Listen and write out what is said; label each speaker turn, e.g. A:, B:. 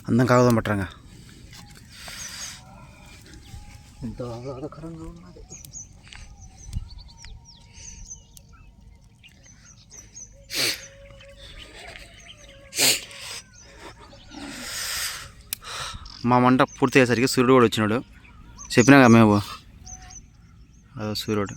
A: అందం కాగదాం పట్టరంగా
B: ఎంత ఆహ్లాదకరంగా ఉన్నది.
A: మా మంట పూర్తి అయ్యేసరికి సూర్యుడు కూడా వచ్చినాడు. చెప్పినాగా మేము సూర్యుడు